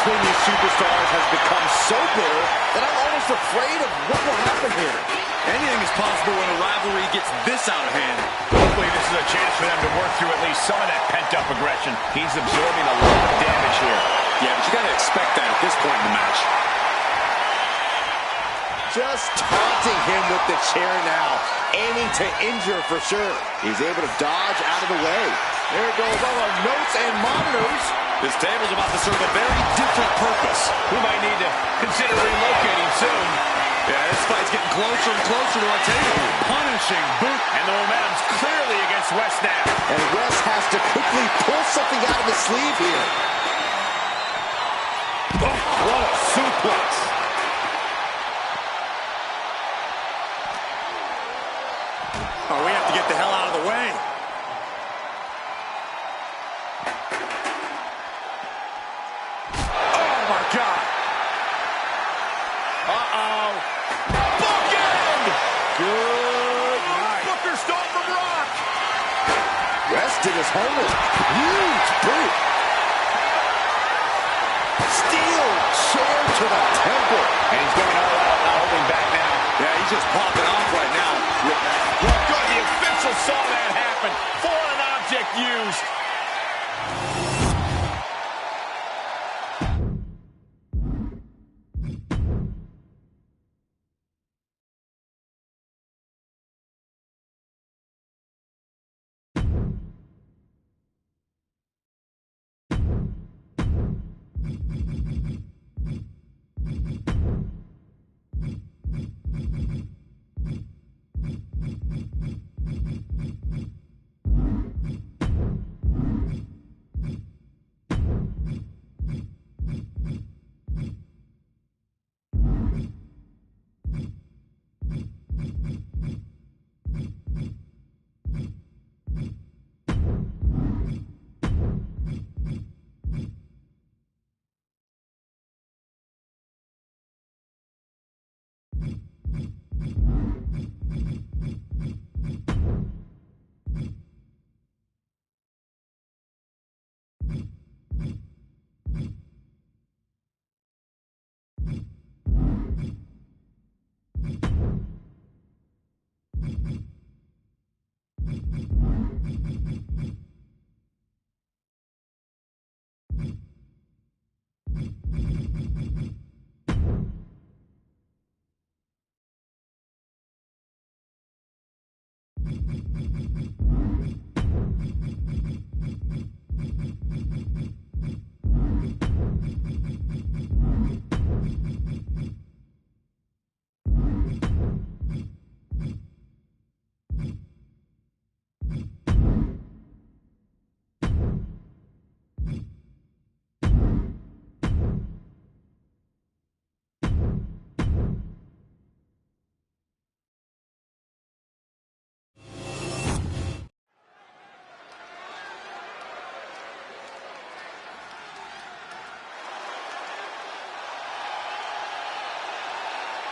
between these superstars has become so bitter that I'm almost afraid of what will happen here. Anything is possible when a rivalry gets this out of hand. Hopefully this is a chance for them to work through at least some of that pent-up aggression. He's absorbing a lot of damage here. Yeah, but you got to expect that at this point in the match. Just taunting him with the chair now, aiming to injure for sure. He's able to dodge out of the way. There goes all our notes and monitors. This table's about to serve a very different purpose. We might need to consider relocating soon. Yeah, this fight's getting closer and closer to our table. Punishing boot. And the momentum's clearly against Wes now. And Wes has to quickly pull something out of his sleeve here. Oh, what a suplex. Oh, we have to get the hell out of the way. Oh, my God. Uh-oh. Bookend! Good night. Booker stole from Rock. Wes did his homework. Huge boot. Steel chair to the temple. And he's going all out, not holding back now. Yeah, he's just popping off right now. Well, good, the official saw that happen. Foreign object used.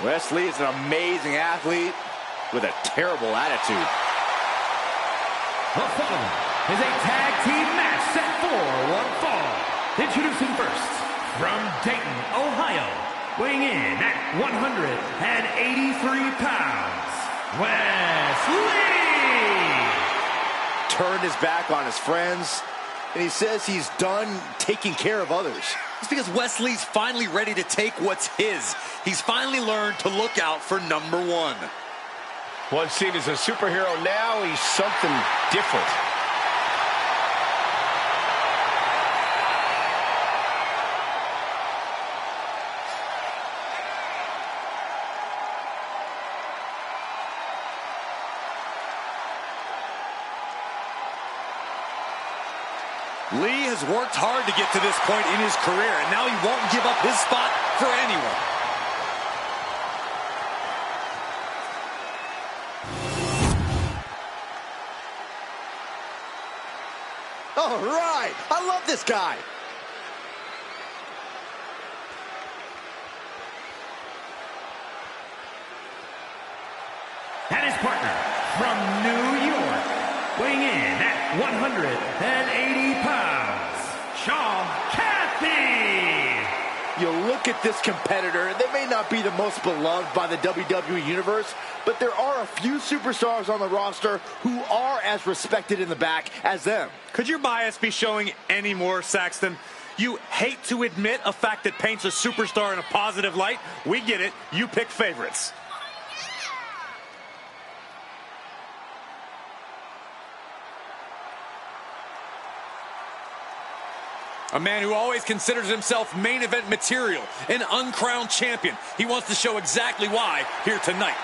Wes Lee is an amazing athlete with a terrible attitude. The following is a tag team match set for one fall. Introducing first, from Dayton, Ohio, weighing in at 183 pounds, Wes Lee! Turned his back on his friends, and he says he's done taking care of others. It's because Wes Lee's finally ready to take what's his. He's finally learned to look out for number one. Once seen as a superhero, now he's something different. Lee has worked hard to get to this point in his career, and now he won't give up his spot for anyone. All right, I love this guy. And his partner from New York, weighing in at 180 pounds, Shaukat. You look at this competitor, they may not be the most beloved by the WWE Universe, but there are a few superstars on the roster who are as respected in the back as them. Could your bias be showing any more, Saxton? You hate to admit a fact that paints a superstar in a positive light. We get it. You pick favorites. A man who always considers himself main event material, an uncrowned champion. He wants to show exactly why here tonight.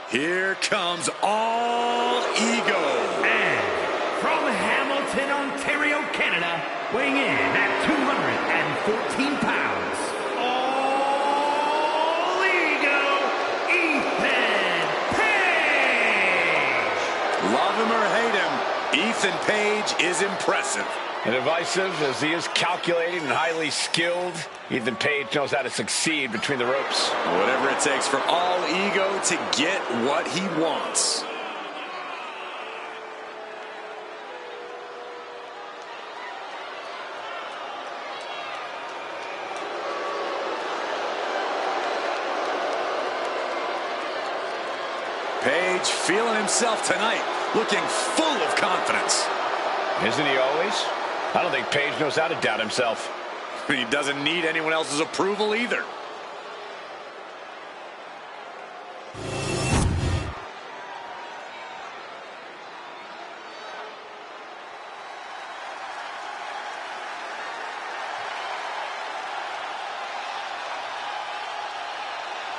Here comes All Ego. And from Hamilton, Ontario, Canada, weighing in at 214 pounds, All Ego, Ethan Page. Love him or hate him, Ethan Page is impressive. And divisive as he is calculating and highly skilled, Ethan Page knows how to succeed between the ropes. Whatever it takes for All Ego to get what he wants. Page feeling himself tonight, looking full of confidence. Isn't he always? I don't think Page knows how to doubt himself. He doesn't need anyone else's approval either.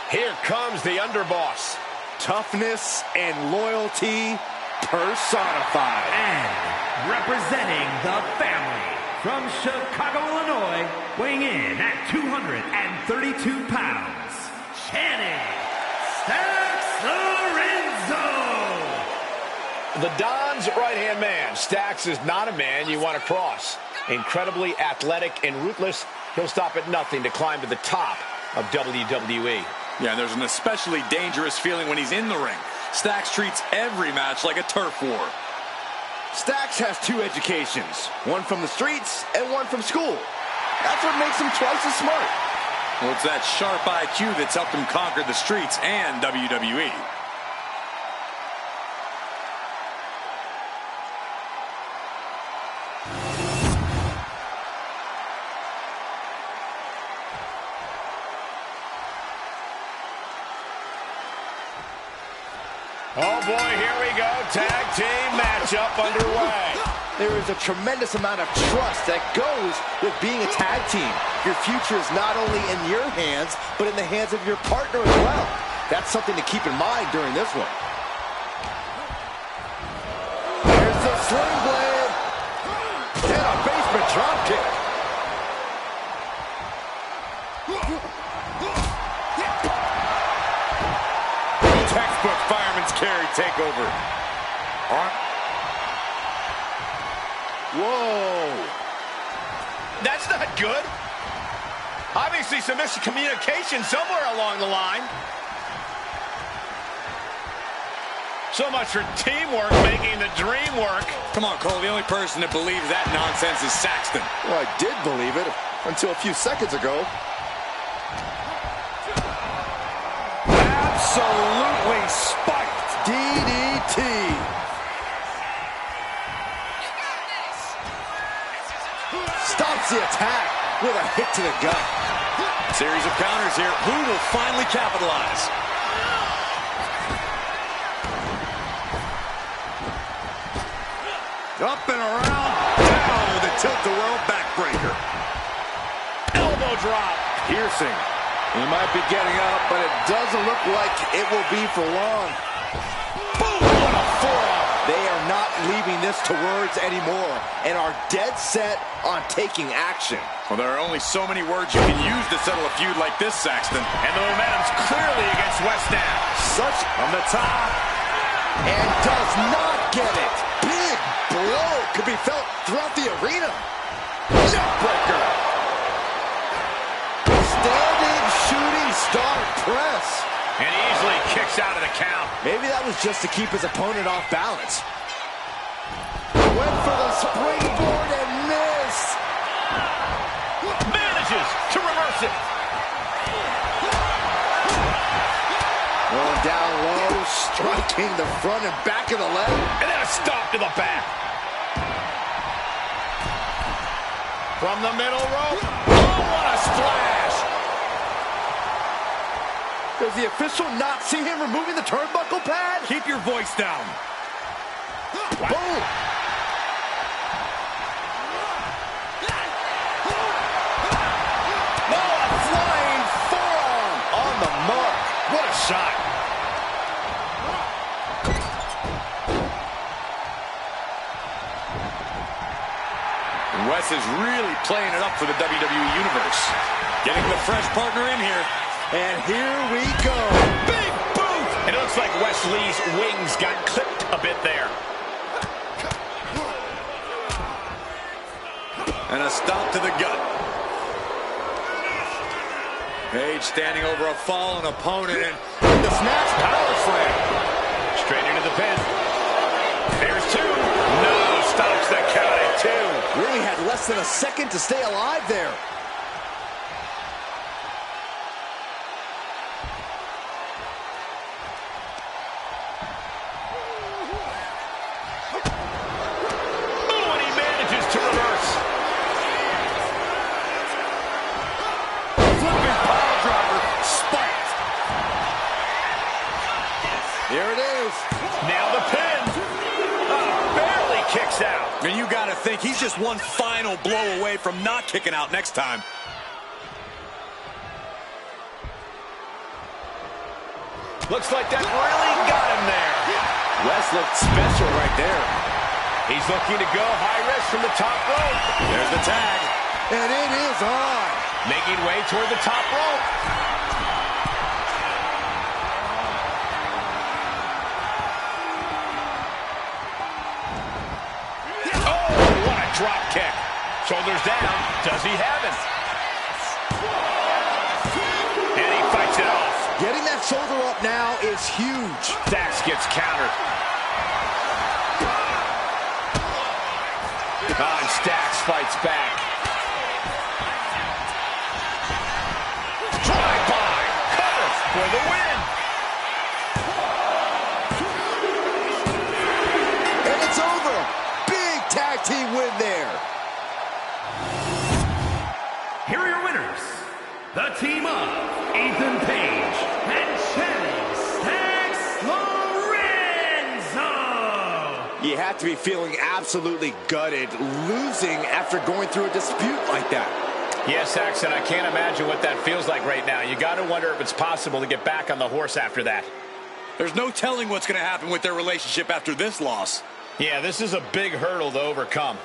Here comes the underboss. Toughness and loyalty personified. And representing the family from Chicago, Illinois, weighing in at 232 pounds, Channing Stax Lorenzo. The Don's right-hand man. Stax is not a man you want to cross. Incredibly athletic and ruthless, he'll stop at nothing to climb to the top of WWE. Yeah, and there's an especially dangerous feeling when he's in the ring. Stax treats every match like a turf war. Stax has two educations, one from the streets and one from school. That's what makes him twice as smart. Well, it's that sharp IQ that's helped him conquer the streets and WWE. Oh boy, here we go. Tag team matchup underway. There is a tremendous amount of trust that goes with being a tag team. Your future is not only in your hands, but in the hands of your partner as well. That's something to keep in mind during this one. Here's the sling blade. And a basement drop kick. Textbook fireman's carry takeover. Whoa. That's not good. Obviously some miscommunication somewhere along the line. So much for teamwork making the dream work. Come on, Cole. The only person that believes that nonsense is Saxton. Well, I did believe it until a few seconds ago. Absolutely spiked. DDT. Stops the attack with a hit to the gut. Series of counters here. Who will finally capitalize? Up and around. Down with a tilt-the-world backbreaker. Elbow drop. Piercing. He might be getting up, but it doesn't look like it will be for long. Boom! What a forearm. They are not leaving this to words anymore and are dead set on taking action. Well, there are only so many words you can use to settle a feud like this, Saxton. And the momentum's clearly against Wes now. Such On the top. and does not get it. Big blow could be felt throughout the arena. Neckbreaker. Standing shooting star press. And easily kicks out of the count. Maybe that was just to keep his opponent off balance. Went for the springboard and missed. Manages to reverse it. Going down low, striking the front and back of the leg. And then a stomp to the back. From the middle rope. Oh, what a splash. Does the official not see him removing the turnbuckle pad? Keep your voice down. Boom. Oh, a flying forearm on the mark. What a shot. And Wes is really playing it up for the WWE Universe. Getting the fresh partner in here. And here we go. Big boot. And it looks like Wes Lee's wings got clipped a bit there. And a stomp to the gut. Page standing over a fallen opponent and The snatch power slam. Straight into the pin. There's two. No, stops the count at two. Really had less than a second to stay alive there. Oh, and he manages to reverse. flipping pile driver spiked. Here it is. Now the pin. Barely kicks out. And you got to think he's just one final blow away from not kicking out next time. Looks like that really got him there. Wes looked special right there. He's looking to go high risk from the top rope. There's the tag. And it is on. Making way toward the top rope. Oh, what a drop kick. Shoulders down. Does he have it? And he fights it off. Getting that shoulder up now is huge. Dax gets countered. And Stax fights back. Drive by. Cover for the win. And it's over. Big tag team win there. Here are your winners, the team of Ethan Page and Shelly Stax Lorenzo. You have to be feeling absolutely gutted, losing after going through a dispute like that. Yes, Saxon, I can't imagine what that feels like right now. You got to wonder if it's possible to get back on the horse after that. There's no telling what's going to happen with their relationship after this loss. Yeah, this is a big hurdle to overcome.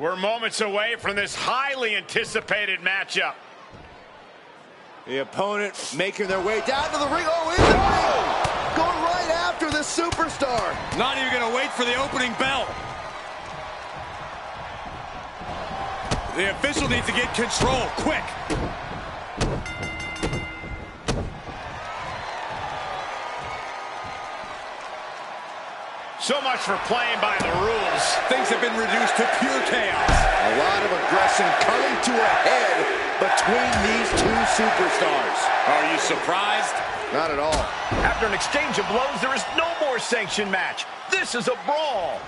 We're moments away from this highly anticipated matchup. The opponent making their way down to the ring. Oh, in the ring! Going right after this superstar. Not even going to wait for the opening bell. The official needs to get control, quick. So much for playing by the rules. Things have been reduced to pure chaos. A lot of aggression coming to a head between these two superstars. Are you surprised? Not at all. After an exchange of blows, there is no more sanctioned match. This is a brawl.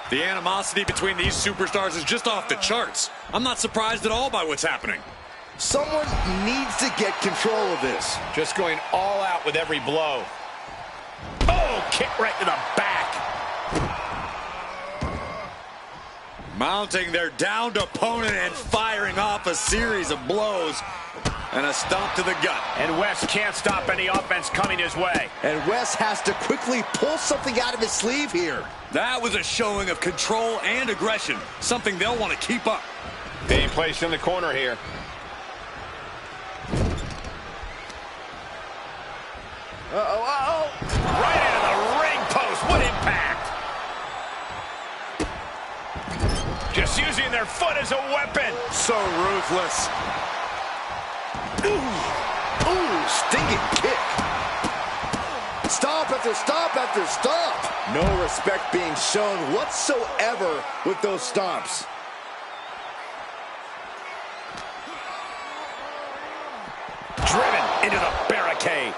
The animosity between these superstars is just off the charts. I'm not surprised at all by what's happening. Someone needs to get control of this. Just going all out with every blow. Oh, kick right to the back. Mounting their downed opponent and firing off a series of blows. And a stomp to the gut. And Wes can't stop any offense coming his way. And Wes has to quickly pull something out of his sleeve here. That was a showing of control and aggression, something they'll want to keep up. Being placed in the corner here. Uh-oh. Right into the ring post. What impact. Just using their foot as a weapon. So ruthless. Ooh, stinging kick. Stomp after stomp after stomp. No respect being shown whatsoever with those stomps. Driven into the barricade.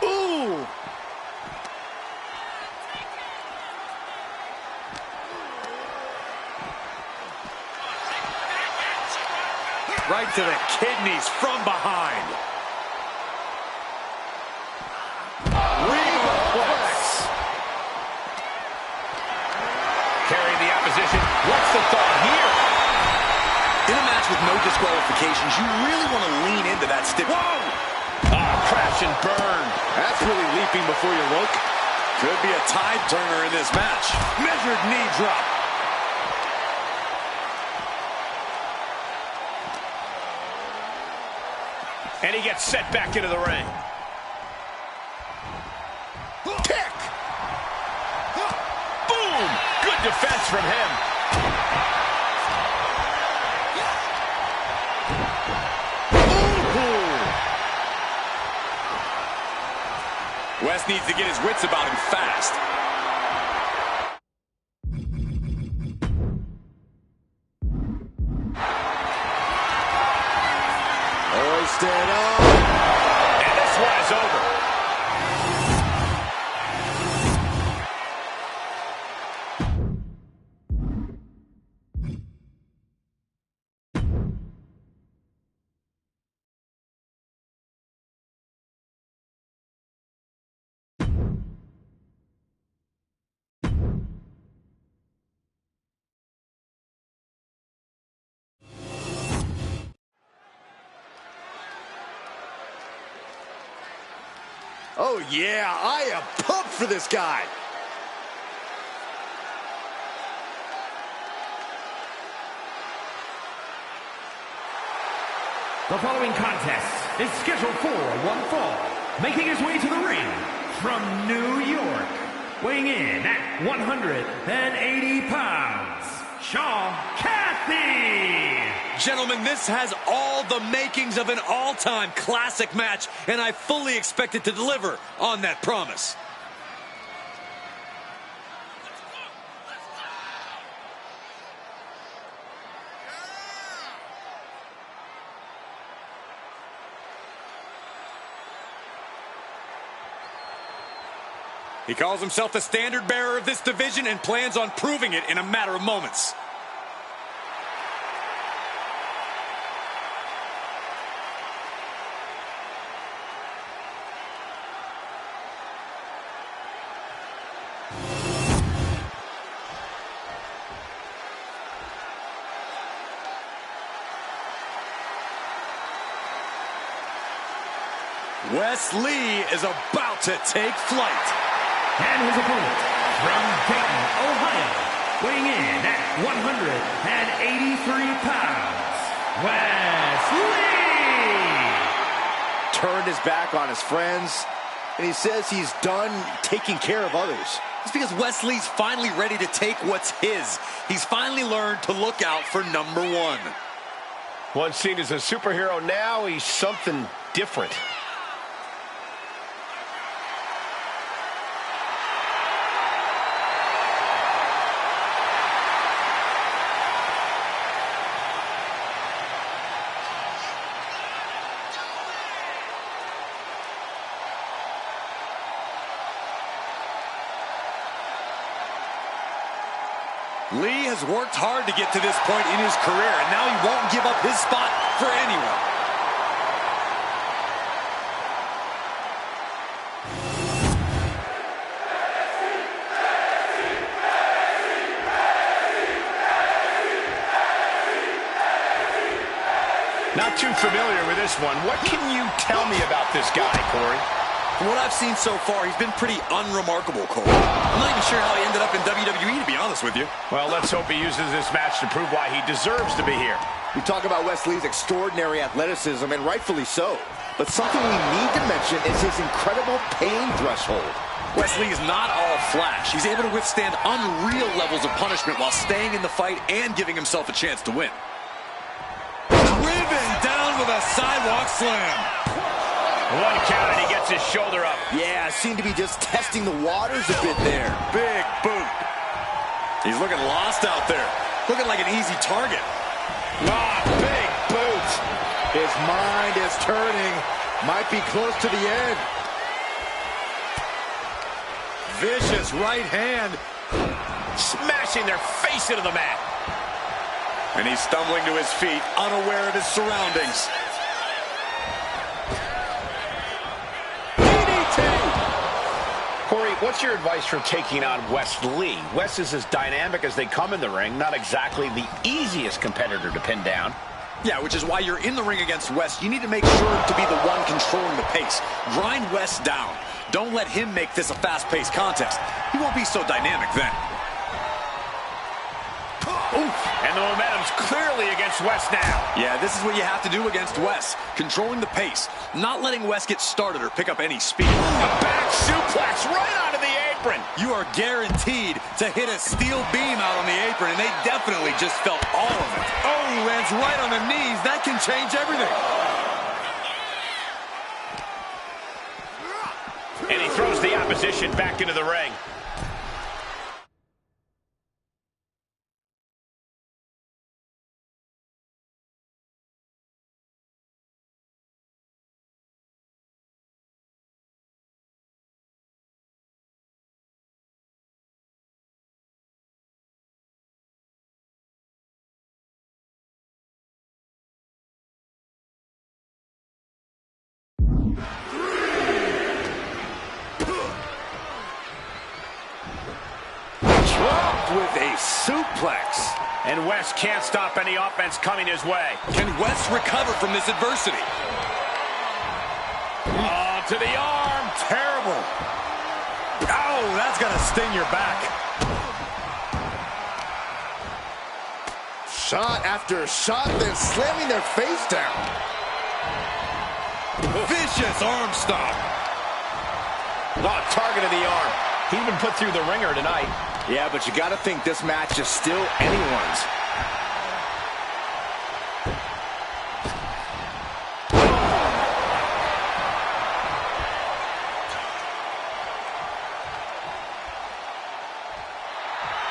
Ooh. Right to the kidneys from behind. Reflex. Carrying the opposition. What's the thought here? In a match with no disqualifications, you really want to lean into that stiff. Whoa! Crash and burn. That's really leaping before you look. Could be a tide turner in this match. Measured knee drop. And he gets set back into the ring. Kick. Boom! Good defense from him. Wes needs to get his wits about him fast. Hoisted up. And this one is over. Oh, yeah, I am pumped for this guy. The following contest is scheduled for one fall. Making his way to the ring from New York, weighing in at 180 pounds, Shaukat. Gentlemen, this has all the makings of an all-time classic match, and I fully expect it to deliver on that promise. He calls himself the standard bearer of this division and plans on proving it in a matter of moments. Wes Lee is about to take flight. And his opponent, from Dayton, Ohio, weighing in at 183 pounds, Wes Lee! Turned his back on his friends, and he says he's done taking care of others. It's because Wes Lee's finally ready to take what's his. He's finally learned to look out for number one. Once seen as a superhero, now he's something different. Lee has worked hard to get to this point in his career, and now he won't give up his spot for anyone. Not too familiar with this one. What can you tell me about this guy, Corey? From what I've seen so far, he's been pretty unremarkable, Cole. I'm not even sure how he ended up in WWE, to be honest with you. Well, let's hope he uses this match to prove why he deserves to be here. We talk about Wes Lee's extraordinary athleticism, and rightfully so. But something we need to mention is his incredible pain threshold. Wes Lee is not all flash. He's able to withstand unreal levels of punishment while staying in the fight and giving himself a chance to win. Driven down with a sidewalk slam. One count and he gets his shoulder up. Yeah, seemed to be just testing the waters a bit there. Big boot. He's looking lost out there. Looking like an easy target. Ah, big boot. His mind is turning. Might be close to the end. Vicious right hand. Smashing their face into the mat. And he's stumbling to his feet, unaware of his surroundings. Corey, what's your advice for taking on Wes Lee? Wes is as dynamic as they come in the ring, not exactly the easiest competitor to pin down. Yeah, which is why you're in the ring against Wes. You need to make sure to be the one controlling the pace. Grind Wes down. Don't let him make this a fast-paced contest. He won't be so dynamic then. And the momentum's clearly against Wes now. Yeah, this is what you have to do against Wes. Controlling the pace. Not letting Wes get started or pick up any speed. A back suplex right onto the apron. You are guaranteed to hit a steel beam out on the apron, and they definitely just felt all of it. Oh, he lands right on the knees. That can change everything. And he throws the opposition back into the ring. With a suplex. And Wes can't stop any offense coming his way. Can Wes recover from this adversity? Oh, to the arm. Terrible. Oh, that's going to sting your back. Shot after shot, then slamming their face down. Vicious arm stomp. Oh, target of the arm. He's been put through the ringer tonight. Yeah, but you got to think this match is still anyone's.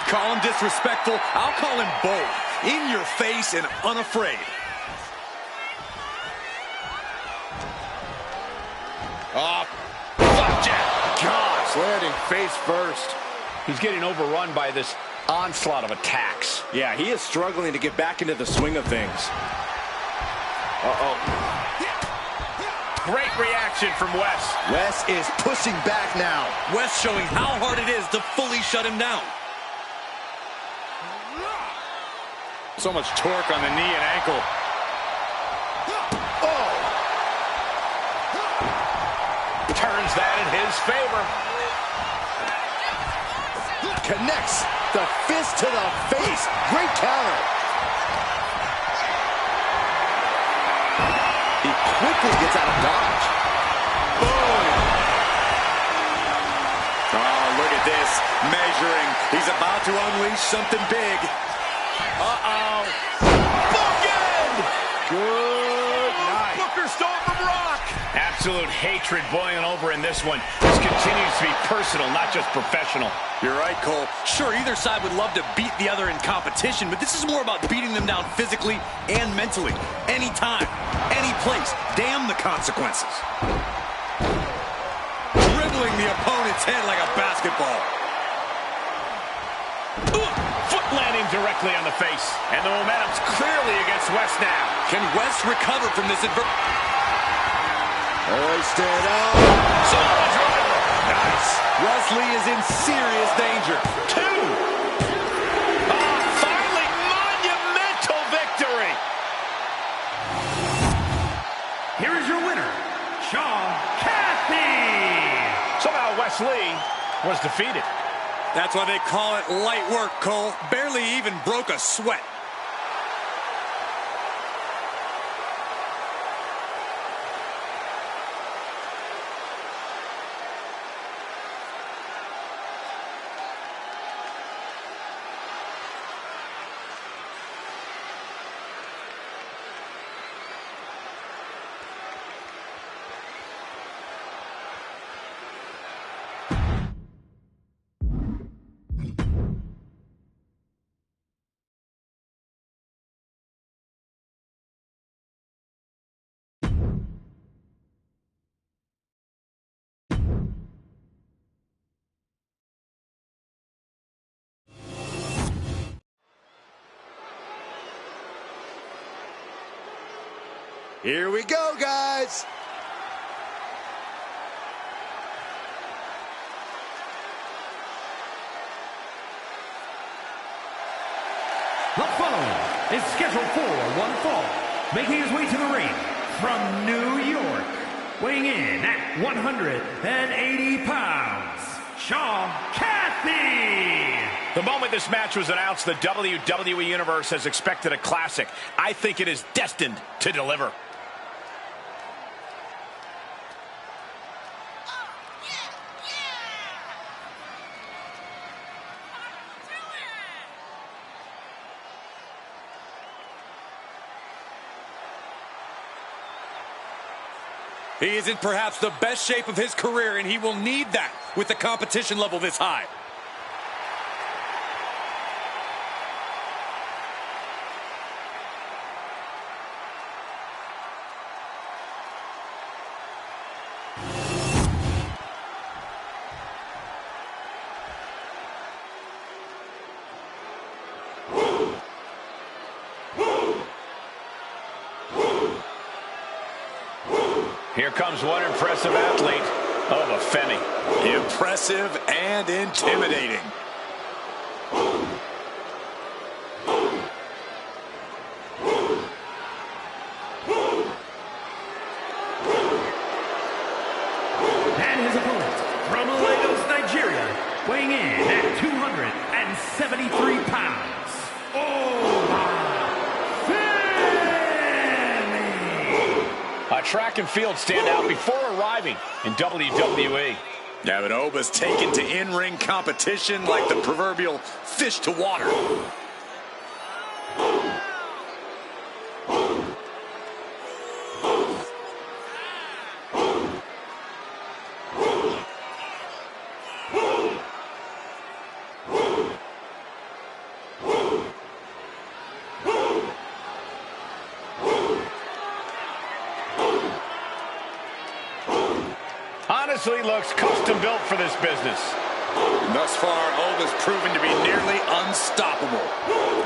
Call him disrespectful. I'll call him bold. In your face and unafraid. Oh, flapjack. Gosh, landing face first. He's getting overrun by this onslaught of attacks. Yeah, he is struggling to get back into the swing of things. Uh-oh. Great reaction from Wes. Wes is pushing back now. Wes showing how hard it is to fully shut him down. So much torque on the knee and ankle. Oh! Turns that in his favor. Connects the fist to the face. Great counter. He quickly gets out of dodge. Boom. Oh, look at this. Measuring. He's about to unleash something big. Uh-oh. Bookend! Good night. Booker stole from Rock. Absolute hatred boiling over in this one. This continues to be personal, not just professional. You're right, Cole. Sure, either side would love to beat the other in competition, but this is more about beating them down physically and mentally. Anytime, any place. Damn the consequences. Dribbling the opponent's head like a basketball. Foot landing directly on the face. And the momentum's clearly against Wes now. Can Wes recover from this adversity? Hoisted up. Samoa driver. Nice. Wes Lee is in serious danger. 2. Finally, monumental victory. Here is your winner, Shaukat. Somehow Wes Lee was defeated. That's why they call it light work, Cole. Barely even broke a sweat. Here we go, guys. The following is scheduled for one fall, making his way to the ring from New York, weighing in at 180 pounds, Shaukat. The moment this match was announced, the WWE Universe has expected a classic. I think it is destined to deliver. He is in perhaps the best shape of his career, and he will need that with the competition level this high. Here comes one impressive athlete. Oh, the Femi. Impressive and intimidating. And his opponent from Lagos, Nigeria, weighing in at 273 pounds. A track and field standout before arriving in WWE. Yeah, but Oba's taken to in-ring competition like the proverbial fish to water. Honestly, looks custom built for this business. Thus far, Oba's proven to be nearly unstoppable.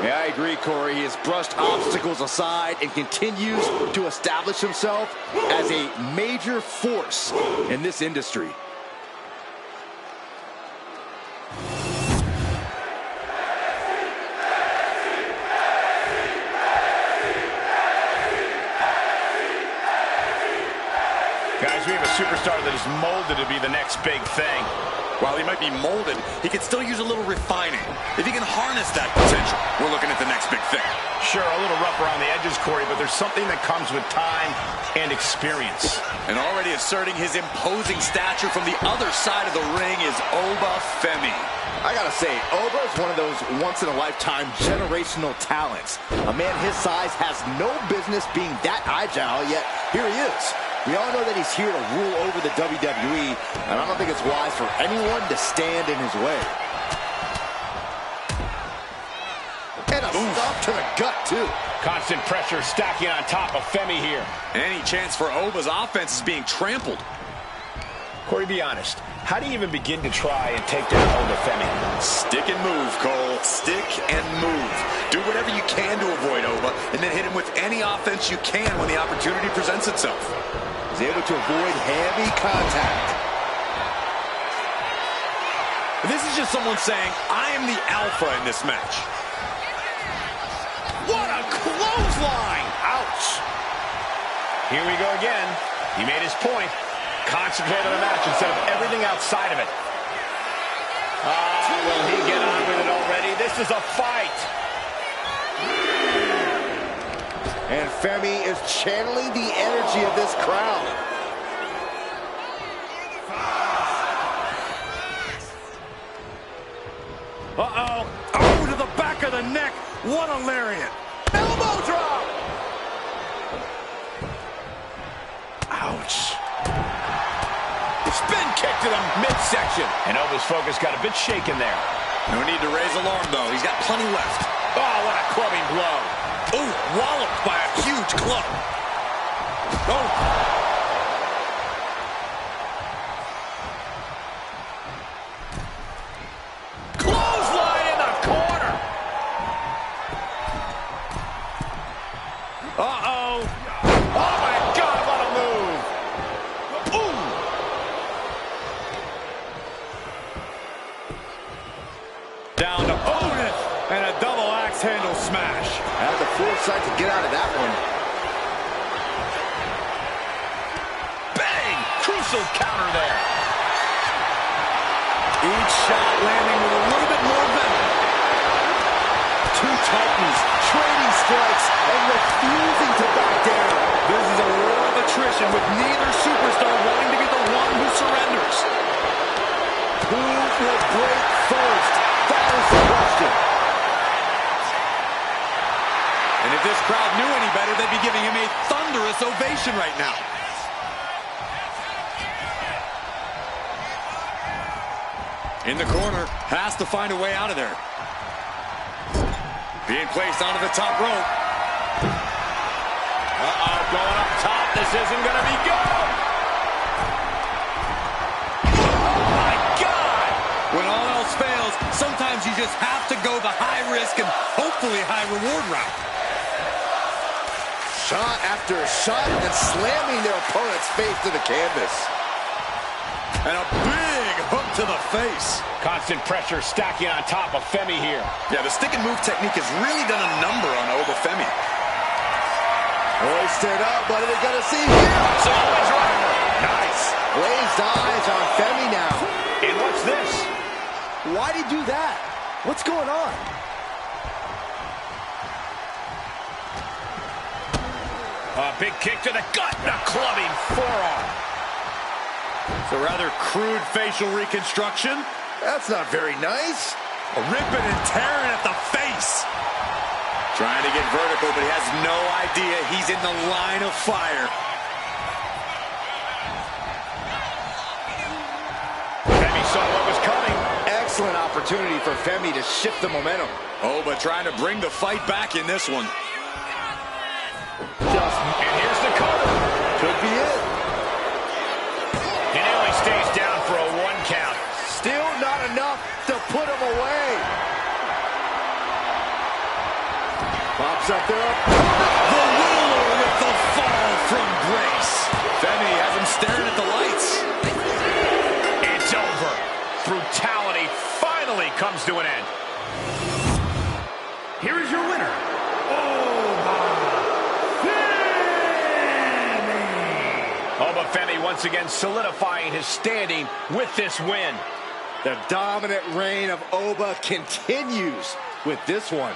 Yeah, I agree, Corey. He has brushed obstacles aside and continues to establish himself as a major force in this industry. Guys, we have a superstar that is molded to be the next big thing. While he might be molded, he could still use a little refining. If he can harness that potential, we're looking at the next big thing. Sure, a little rough around the edges, Corey, but there's something that comes with time and experience. And already asserting his imposing stature from the other side of the ring is Oba Femi. I gotta say, Oba is one of those once-in-a-lifetime generational talents. A man his size has no business being that agile, yet here he is. We all know that he's here to rule over the WWE, and I don't think it's wise for anyone to stand in his way. And a stop to the gut, too. Constant pressure stacking on top of Femi here. Any chance for Oba's offense is being trampled. Corey, be honest. How do you even begin to try and take down Oba Femi? Stick and move, Cole. Stick and move. Do whatever you can to avoid Oba, and then hit him with any offense you can when the opportunity presents itself. He's able to avoid heavy contact. This is just someone saying, I am the alpha in this match. What a clothesline! Ouch! Here we go again. He made his point. Concentrate on the match instead of everything outside of it. Will he get on with it already? This is a fight. And Femi is channeling the energy of this crowd. Uh-oh. Oh, to the back of the neck. What a lariat. Elbow drop. Ouch. Spin kick to the midsection. And Oba's focus got a bit shaken there. No need to raise alarm, though. He's got plenty left. Oh, what a clubbing blow. Oh, walloped by a huge club. Oh. Clothesline in the corner. Uh-oh. Oh, my God, what a move. Ooh. Down to opponent. And a double axe handle smash. Had the foresight to get out of that one. Bang! Crucial counter there. Each shot landing with a little bit more venom. Two titans trading strikes and refusing to back down. This is a war of attrition with neither superstar wanting to be the one who surrenders. Who will break first? That is the question. And if this crowd knew any better, they'd be giving him a thunderous ovation right now. In the corner, has to find a way out of there. Being placed onto the top rope. Uh-oh, going up top. This isn't going to be good. Oh, my God. When all else fails, sometimes you just have to go the high risk and hopefully high reward route. Shot after shot and slamming their opponent's face to the canvas. And a big hook to the face. Constant pressure stacking on top of Femi here. Yeah, the stick and move technique has really done a number on Oba Femi. Hoisted up, what are they going to see here? Always right. Nice. Glazed eyes on Femi now. And what's this? Why'd he do that? What's going on? A big kick to the gut and a clubbing forearm. It's a rather crude facial reconstruction. That's not very nice. A ripping and tearing at the face. Trying to get vertical, but he has no idea he's in the line of fire. Femi saw what was coming. Excellent opportunity for Femi to shift the momentum. Oba trying to bring the fight back in this one. And here's the cover. Could be it. He nearly stays down for a 1 count. Still not enough to put him away. Pops up there. The ruler with the fall from grace. Femi has him staring at the lights. It's over. Brutality finally comes to an end. Here is your winner, Obafemi once again solidifying his standing with this win. The dominant reign of Oba continues with this one.